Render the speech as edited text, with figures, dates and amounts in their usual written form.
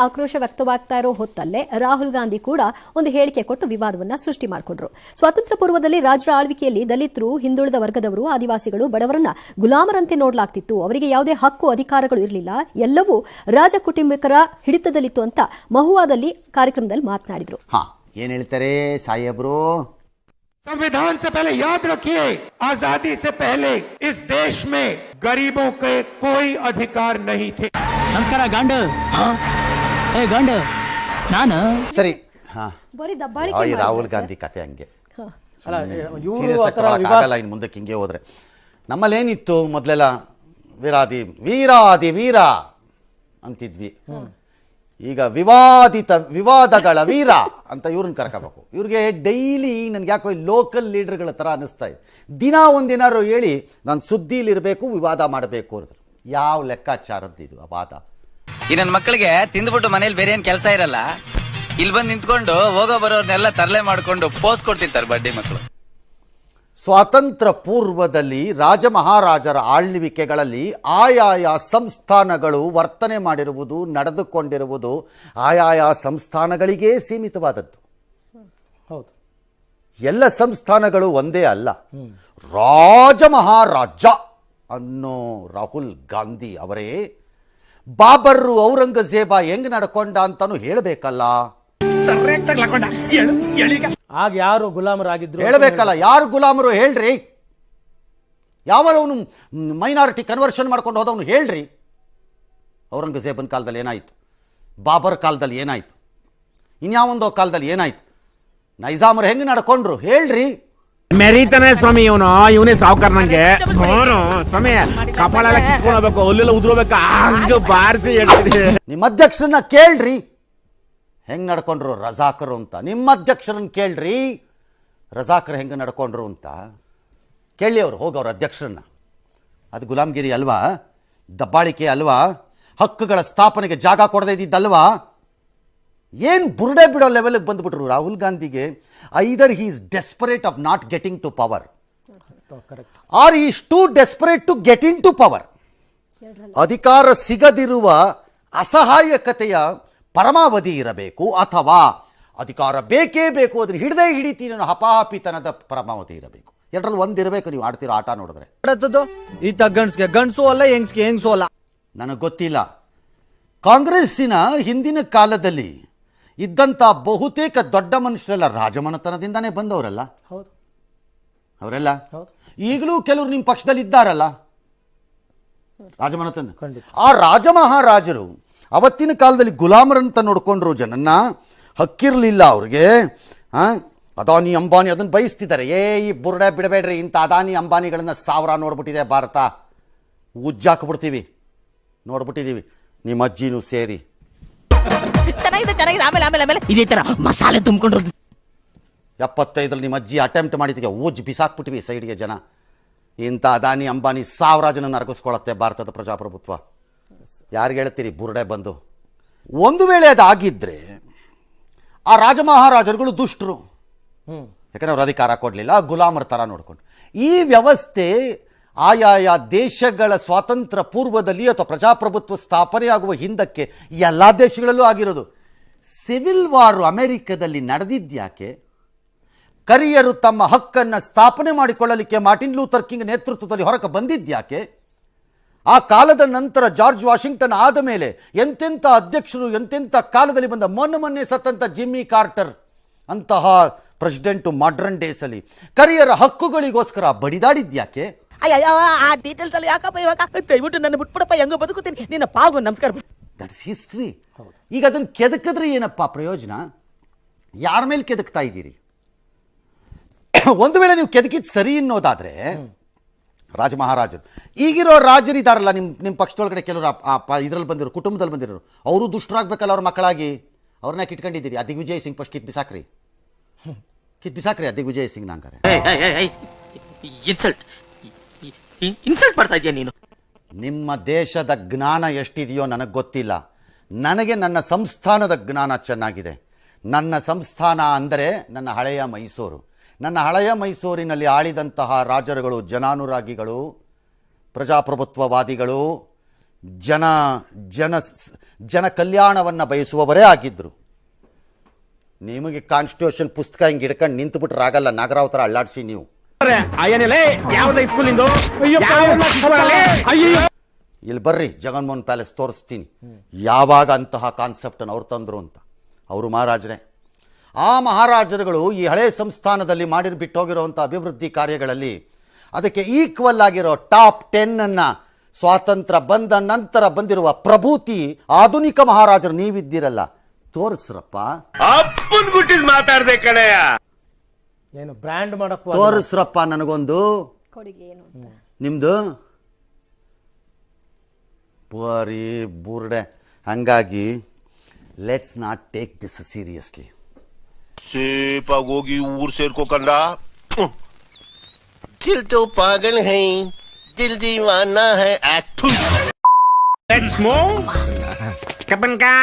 ಆಕ್ರೋಶ ವ್ಯಕ್ತವಾಗ್ತಾ ಇರೋ ಹೊತ್ತಲ್ಲೇ ರಾಹುಲ್ ಗಾಂಧಿ ಕೂಡ ಒಂದು ಹೇಳಿಕೆ ಕೊಟ್ಟು ವಿವಾದವನ್ನ ಸೃಷ್ಟಿ ಮಾಡಿಕೊಂಡ್ರು. ಸ್ವಾತಂತ್ರ್ಯ ಪೂರ್ವದಲ್ಲಿ ರಾಜ್ಯದ ಆಳ್ವಿಕೆಯಲ್ಲಿ ದಲಿತರು, ಹಿಂದುಳಿದ ವರ್ಗದವರು, ಆದಿವಾಸಿಗಳು, ಬಡವರನ್ನ ಗುಲಾಮರಂತೆ ನೋಡಲಾಗ್ತಿತ್ತು. ಅವರಿಗೆ ಯಾವುದೇ ಹಕ್ಕು ಅಧಿಕಾರಗಳು ಇರಲಿಲ್ಲ, ಎಲ್ಲವೂ ರಾಜ ಕುಟುಂಬಿಕರ ಹಿಡಿತದಲ್ಲಿತ್ತು ಅಂತ ಮಹುವಾದಲ್ಲಿ ಕಾರ್ಯಕ್ರಮದಲ್ಲಿ ಮಾತನಾಡಿದ್ರು. ಏನ್ ಹೇಳ್ತಾರೆ ಸಾಹೇಬ್ರು? संविधान से पहले याद रखिए, आजादी से पहले इस देश में गरीबों के कोई अधिकार नहीं थे. ನಮಸ್ಕಾರ ಗಂಡ. ಏ ಗಂಡ ನಾನು ಸರಿ. ಬರೀ ದಬ್ಬಾಳಿಕೆ ರಾಹುಲ್ ಗಾಂಧಿ ಕತೆ ಹಂಗೆ ಇನ್ ಮುಂದಕ್ಕೆ ಹಿಂಗೆ ಹೋದ್ರೆ ನಮ್ಮಲ್ಲೇನಿತ್ತು ಮೊದಲೆಲ್ಲ ವೀರಾದಿ ವೀರ ಅಂತಿದ್ವಿ. ಈಗ ವಿವಾದಗಳ ವೀರ ಅಂತ ಇವ್ರನ್ನ ಕರ್ಕೋಬೇಕು. ಇವ್ರಿಗೆ ಡೈಲಿ ನನ್ಗೆ ಯಾಕೋ ಲೋಕಲ್ ಲೀಡರ್ಗಳ ಥರ ಅನ್ನಿಸ್ತಾ ಇದೆ. ದಿನ ಒಂದಿನಾರು ಹೇಳಿ ನಾನು ಸುದ್ದಿಲಿರಬೇಕು, ವಿವಾದ ಮಾಡಬೇಕು ಅಂದ್ರೆ ಯಾವ ಲೆಕ್ಕಾಚಾರದ್ದು ಇದು ಆ ವಾದ? ಈ ನನ್ನ ಮಕ್ಕಳಿಗೆ ತಿಂದ್ಬಿಟ್ಟು ಮನೇಲಿ ಬೇರೆ ಏನ್ ಕೆಲಸ ಇರಲ್ಲ, ಇಲ್ಲಿ ಬಂದು ನಿಂತ್ಕೊಂಡು ಹೋಗೋ ಬರೋರ್ನೆಲ್ಲ ತರಲೆ ಮಾಡ್ಕೊಂಡು ಪೋಸ್ ಕೊಡ್ತಿರ್ತಾರೆ ಬಡ್ಡಿ ಮಕ್ಕಳು. ಸ್ವಾತಂತ್ರ್ಯ ಪೂರ್ವದಲ್ಲಿ ರಾಜ ಮಹಾರಾಜರ ಆಳ್ವಿಕೆಗಳಲ್ಲಿ ಆಯಾಯ ಸಂಸ್ಥಾನಗಳು ವರ್ತನೆ ಮಾಡಿರುವುದು, ನಡೆದುಕೊಂಡಿರುವುದು ಆಯಾಯ ಸಂಸ್ಥಾನಗಳಿಗೇ ಸೀಮಿತವಾದದ್ದು. ಹೌದು, ಎಲ್ಲ ಸಂಸ್ಥಾನಗಳು ಒಂದೇ ಅಲ್ಲ. ರಾಜ ಮಹಾರಾಜ ಅನ್ನೋ ರಾಹುಲ್ ಗಾಂಧಿ ಅವರೇ ಬಾಬರ್ ಔರಂಗಜೇಬ ಹೆಂಗ್ ನಡ್ಕೊಂಡ ಅಂತಾನು ಹೇಳಬೇಕಲ್ಲ. ಆಗ ಯಾರು ಗುಲಾಮರಾಗಿದ್ರು ಹೇಳಬೇಕಲ್ಲ. ಯಾರು ಗುಲಾಮರು ಹೇಳ್ರಿ? ಯಾವನು ಮೈನಾರಿಟಿ ಕನ್ವರ್ಷನ್ ಮಾಡ್ಕೊಂಡು ಹೋದವನು ಹೇಳ್ರಿ? ಔರಂಗಜೇಬನ್ ಕಾಲದಲ್ಲಿ ಏನಾಯ್ತು? ಬಾಬರ್ ಕಾಲದಲ್ಲಿ ಏನಾಯ್ತು? ಇನ್ಯಾವೊಂದೋ ಕಾಲದಲ್ಲಿ ಏನಾಯ್ತು? ನೈಜಾಮರು ಹೆಂಗ್ ನಡ್ಕೊಂಡ್ರು ಹೇಳ್ರಿ? ಮೆರೀತಾನೆ ಸ್ವಾಮಿ ಇವನೇ ಸಾವುಕಾರ. ನಂಗೆ ಸಮಯ ಕಪಾಳೆಲ್ಲ ಕಿತ್ಕೊಳ್ಬೇಕು, ಅಲ್ಲೆಲ್ಲ ಉದ್ರೋಬೇಕು, ಹಂಗ ಬಾರಿಸಿ ಹೇಳ್ತೀನಿ. ನಿಮ್ಮ ಅಧ್ಯಕ್ಷರನ್ನ ಕೇಳ್ರಿ ಹೆಂಗ್ ನಡ್ಕೊಂಡ್ರು ರಜಾಕರು ಅಂತ. ನಿಮ್ಮ ಅಧ್ಯಕ್ಷರನ್ನ ಕೇಳ್ರಿ ರಜಾಕರು ಹೆಂಗ ನಡ್ಕೊಂಡ್ರು ಅಂತ ಕೇಳಿ. ಅವ್ರು ಹೋಗಿ ಅವ್ರ ಅಧ್ಯಕ್ಷರನ್ನ. ಅದು ಗುಲಾಮ್ಗಿರಿ ಅಲ್ವಾ? ದಬ್ಬಾಳಿಕೆ ಅಲ್ವಾ? ಹಕ್ಕುಗಳ ಸ್ಥಾಪನೆಗೆ ಜಾಗ ಕೊಡದೇ ಇದ್ದಿದ್ದಲ್ವಾ? ಏನು ಬುರುಡೆ ಬಿಡೋ ಲೆವೆಲ್ಗೆ ಬಂದ್ಬಿಟ್ರು ರಾಹುಲ್ ಗಾಂಧಿಗೆ. Either he is desperate of not getting to power or he is too desperate to get into power. ಅಧಿಕಾರ ಸಿಗದಿರುವ ಅಸಹಾಯಕತೆಯ ಪರಮಾವಧಿ ಇರಬೇಕು, ಅಥವಾ ಅಧಿಕಾರ ಬೇಕೇ ಬೇಕು ಅದ್ರ ಹಿಡದೇ ಹಿಡಿತೀನಿ ಅನ್ನೋ ಹಪಾಪಿತನದ ಪರಮಾವಧಿ ಇರಬೇಕು. ಎರಡರಲ್ಲಿ ಒಂದಿರಬೇಕು. ನೀವು ಆಡ್ತಿರೋ ಆಟ ನೋಡಿದ್ರೆ ಈತ ಗಂಡ್ಸ್ಗೆ ಗಂಡ್ಸು ಅಲ್ಲ, ಹೆಂಗ್ಸ್ಗೆ ಹೆಂಗ್ಸು ಅಲ್ಲ. ನನಗೆ ಗೊತ್ತಿಲ್ಲ. ಕಾಂಗ್ರೆಸ್ಸಿನ ಹಿಂದಿನ ಕಾಲದಲ್ಲಿ ಇದ್ದಂಥ ಬಹುತೇಕ ದೊಡ್ಡ ಮನುಷ್ಯರೆಲ್ಲ ರಾಜಮನೆತನದಿಂದಾನೇ ಬಂದವರಲ್ಲ. ಹೌದು, ಅವರೆಲ್ಲ ಈಗಲೂ ಕೆಲವರು ನಿಮ್ಮ ಪಕ್ಷದಲ್ಲಿ ಇದ್ದಾರಲ್ಲ ರಾಜಮನೆತನ. ಆ ರಾಜ ಮಹಾರಾಜರು ಅವತ್ತಿನ ಕಾಲದಲ್ಲಿ ಗುಲಾಮರಂತ ನೋಡ್ಕೊಂಡ್ರು ಜನನ್ನ. ಹಕ್ಕಿರಲಿಲ್ಲ ಅವ್ರಿಗೆ. ಅದಾನಿ ಅಂಬಾನಿ ಅದನ್ನು ಬಯಸ್ತಿದ್ದಾರೆ. ಈ ಬುರುಡೆ ಬಿಡಬೇಡ್ರಿ, ಇಂಥ ಅದಾನಿ ಅಂಬಾನಿಗಳನ್ನ ಸಾವಿರ ನೋಡ್ಬಿಟ್ಟಿದೆ ಭಾರತ. ಉಜ್ಜಾಕ್ಬಿಡ್ತೀವಿ, ನೋಡ್ಬಿಟ್ಟಿದ್ದೀವಿ. ನಿಮ್ಮ ಅಜ್ಜಿನೂ ಸೇರಿ ಚೆನ್ನಾಗಿದೆ. ಆಮೇಲೆ ಇದೇ ತರ ಮಸಾಲೆ ತುಂಬಿಕೊಂಡ್ರು 75 ನಿಮ್ಮ ಅಜ್ಜಿ ಅಟೆಂಪ್ಟ್ ಮಾಡಿದ್ದಕ್ಕೆ ಉಜ್ಜಿ ಬಿಸಾಕ್ಬಿಟ್ಟಿವಿ ಸೈಡ್ಗೆ ಜನ. ಇಂಥ ಅದಾನಿ ಅಂಬಾನಿ ಸಾವಿರ ಜನ ನರಗಿಸ್ಕೊಳತ್ತೆ ಭಾರತದ ಪ್ರಜಾಪ್ರಭುತ್ವ. ಯಾರಿಗೆ ಹೇಳ್ತೀರಿ ಬುರುಡೆ ಬಂದು? ಒಂದು ವೇಳೆ ಅದಾಗಿದ್ದರೆ ಆ ರಾಜ ಮಹಾರಾಜರುಗಳು ದುಷ್ಟರು. ಯಾಕಂದ್ರೆ ಅವ್ರು ಅಧಿಕಾರ ಕೊಡಲಿಲ್ಲ, ಗುಲಾಮರ ಥರ ನೋಡ್ಕೊಂಡು. ಈ ವ್ಯವಸ್ಥೆ ಆಯಾಯ ದೇಶಗಳ ಸ್ವಾತಂತ್ರ್ಯ ಪೂರ್ವದಲ್ಲಿ ಅಥವಾ ಪ್ರಜಾಪ್ರಭುತ್ವ ಸ್ಥಾಪನೆಯಾಗುವ ಹಿಂದಕ್ಕೆ ಎಲ್ಲ ದೇಶಗಳಲ್ಲೂ ಆಗಿರೋದು. ಸಿವಿಲ್ ವಾರ್ ಅಮೆರಿಕದಲ್ಲಿ ನಡೆದಿದ್ಯಾಕೆ? ಕರಿಯರು ತಮ್ಮ ಹಕ್ಕನ್ನು ಸ್ಥಾಪನೆ ಮಾಡಿಕೊಳ್ಳಲಿಕ್ಕೆ ಮಾರ್ಟಿನ್ ಲೂಥರ್ ಕಿಂಗ್ ನೇತೃತ್ವದಲ್ಲಿ ಹೊರಗೆ ಬಂದಿದ್ಯಾಕೆ? ಆ ಕಾಲದ ನಂತರ ಜಾರ್ಜ್ ವಾಷಿಂಗ್ಟನ್ ಆದ ಮೇಲೆ ಎಂತೆಂಥ ಅಧ್ಯಕ್ಷರು, ಎಂತೆಂಥ ಕಾಲದಲ್ಲಿ ಬಂದ ಮೊನ್ನೆ ಸತ್ತಂಥ ಜಿಮ್ಮಿ ಕಾರ್ಟರ್ ಅಂತಹ ಪ್ರೆಸಿಡೆಂಟು ಮಾಡರ್ನ್ ಡೇಸಲ್ಲಿ ಕರಿಯರ ಹಕ್ಕುಗಳಿಗೋಸ್ಕರ ಬಡಿದಾಡಿದ್ಯಾಕೆ? ಆ ಡೀಟೇಲ್ಸ್ ಅಲ್ಲಿ ಯಾಕಪ್ಪ ಇವಾಗ? ದಯವಿಟ್ಟು ನನ್ನ ಬಿಟ್ಬಿಡಪ್ಪ, ಹೆಂಗ ಬದುಕುತ್ತೀನಿ. ನಿನ್ನ ಪಾಗು ನಮಸ್ಕಾರ. That's history. ಈಗ ಅದನ್ನು ಕೆದಕಿದ್ರೆ ಏನಪ್ಪ ಪ್ರಯೋಜನ? ಯಾರ ಮೇಲೆ ಕೆದಕ್ತಾ ಇದ್ದೀರಿ? ಒಂದು ವೇಳೆ ನೀವು ಕೆದಕಿದ್ ಸರಿ ಅನ್ನೋದಾದ್ರೆ ರಾಜ ಮಹಾರಾಜರು, ಈಗಿರೋ ರಾಜರಿದಾರಲ್ಲ ನಿಮ್ಮ ಪಕ್ಷದೊಳಗಡೆ ಕೆಲವರು ಇದರಲ್ಲಿ ಬಂದಿರೋ, ಕುಟುಂಬದಲ್ಲಿ ಬಂದಿರೋರು, ಅವರು ದುಷ್ಟರಾಗಬೇಕಲ್ಲ ಅವ್ರ ಮಕ್ಕಳಾಗಿ. ಅವ್ರನ್ನ ಕಿಟ್ಕೊಂಡಿದ್ದೀರಿ. ದಿಗ್ವಿಜಯ್ ಸಿಂಗ್ ಫಸ್ಟ್ ಕಿತ್ ಬಿಸಾಕ್ರಿ ದಿಗ್ವಿಜಯ್ ಸಿಂಗ್. ನಂಗಾರೆ ಇನ್ಸಲ್ಟ್ ಮಾಡ್ತಾ ಇದೀಯ ನೀನು. ನಿಮ್ಮ ದೇಶದ ಜ್ಞಾನ ಎಷ್ಟಿದೆಯೋ ನನಗೆ ಗೊತ್ತಿಲ್ಲ. ನನಗೆ ನನ್ನ ಸಂಸ್ಥಾನದ ಜ್ಞಾನ ಚೆನ್ನಾಗಿದೆ. ನನ್ನ ಸಂಸ್ಥಾನ ಅಂದರೆ ನನ್ನ ಹಳೆಯ ಮೈಸೂರು. ನನ್ನ ಹಳೆಯ ಮೈಸೂರಿನಲ್ಲಿ ಆಳಿದಂತಹ ರಾಜರುಗಳು ಜನಾನುರಾಗಿಗಳು, ಪ್ರಜಾಪ್ರಭುತ್ವವಾದಿಗಳು, ಜನ ಜನ ಜನ ಕಲ್ಯಾಣವನ್ನು ಬಯಸುವವರೇ ಆಗಿದ್ದರು. ನಿಮಗೆ ಕಾನ್ಸ್ಟಿಟ್ಯೂಷನ್ ಪುಸ್ತಕ ಹಿಂಗೆ ಹಿಡ್ಕೊಂಡು ನಿಂತುಬಿಟ್ರೆ ಆಗಲ್ಲ. ನಾಗರಾವ್ ಥರ ಅಳ್ಳಾಡಿಸಿ ನೀವು. ಇಲ್ಲಿ ಬರ್ರಿ, ಜಗನ್ಮೋಹನ್ ಪ್ಯಾಲೇಸ್ ತೋರಿಸ್ತೀನಿ ಯಾವಾಗ ಅಂತಹ ಕಾನ್ಸೆಪ್ಟನ್ನು ಅವ್ರು ತಂದರು ಅಂತ. ಅವರು ಮಹಾರಾಜರೇ. ಆ ಮಹಾರಾಜರುಗಳು ಈ ಹಳೆ ಸಂಸ್ಥಾನದಲ್ಲಿ ಬಿಟ್ಟು ಹೋಗಿರುವಂಥ ಅಭಿವೃದ್ಧಿ ಕಾರ್ಯಗಳಲ್ಲಿ ಅದಕ್ಕೆ ಈಕ್ವಲ್ ಆಗಿರೋ ಟಾಪ್ 10 ಸ್ವಾತಂತ್ರ್ಯ ಬಂದ ನಂತರ ಬಂದಿರುವ ಪ್ರಭೂತಿ ಆಧುನಿಕ ಮಹಾರಾಜರು ನೀವಿದ್ದೀರಲ್ಲ, ತೋರಿಸ್ರಪ್ಪ. ಅಪ್ಪನ್ ಗುಟ್ಟಿಸ್ ಮಾತಾಡ್ದೆ ಕಣಯ್ಯ. ಏನು ಬ್ರ್ಯಾಂಡ್ ಮಾಡಕ್ ತೋರಿಸ್ರಪ್ಪ ನನಗೊಂದು ಕೊಡುಗೆ ಏನು ಅಂತ. ನಿಮ್ದು ಬರೀ ಬುರ್ಡೆ. ಹಂಗಾಗಿ let's not take this seriously. ಸೇಪಾಗಿ ಹೋಗಿ ಊರ್ ಸೇರ್ಕೋಕಂಡ. ದಿಲ್ ತೋ ಪಾಗಲ್ ಹೈ, ದಿಲ್ ದೀವಾನಾ ಹೈ. Let's move. ಕಬ್ಬನ್ಕಾ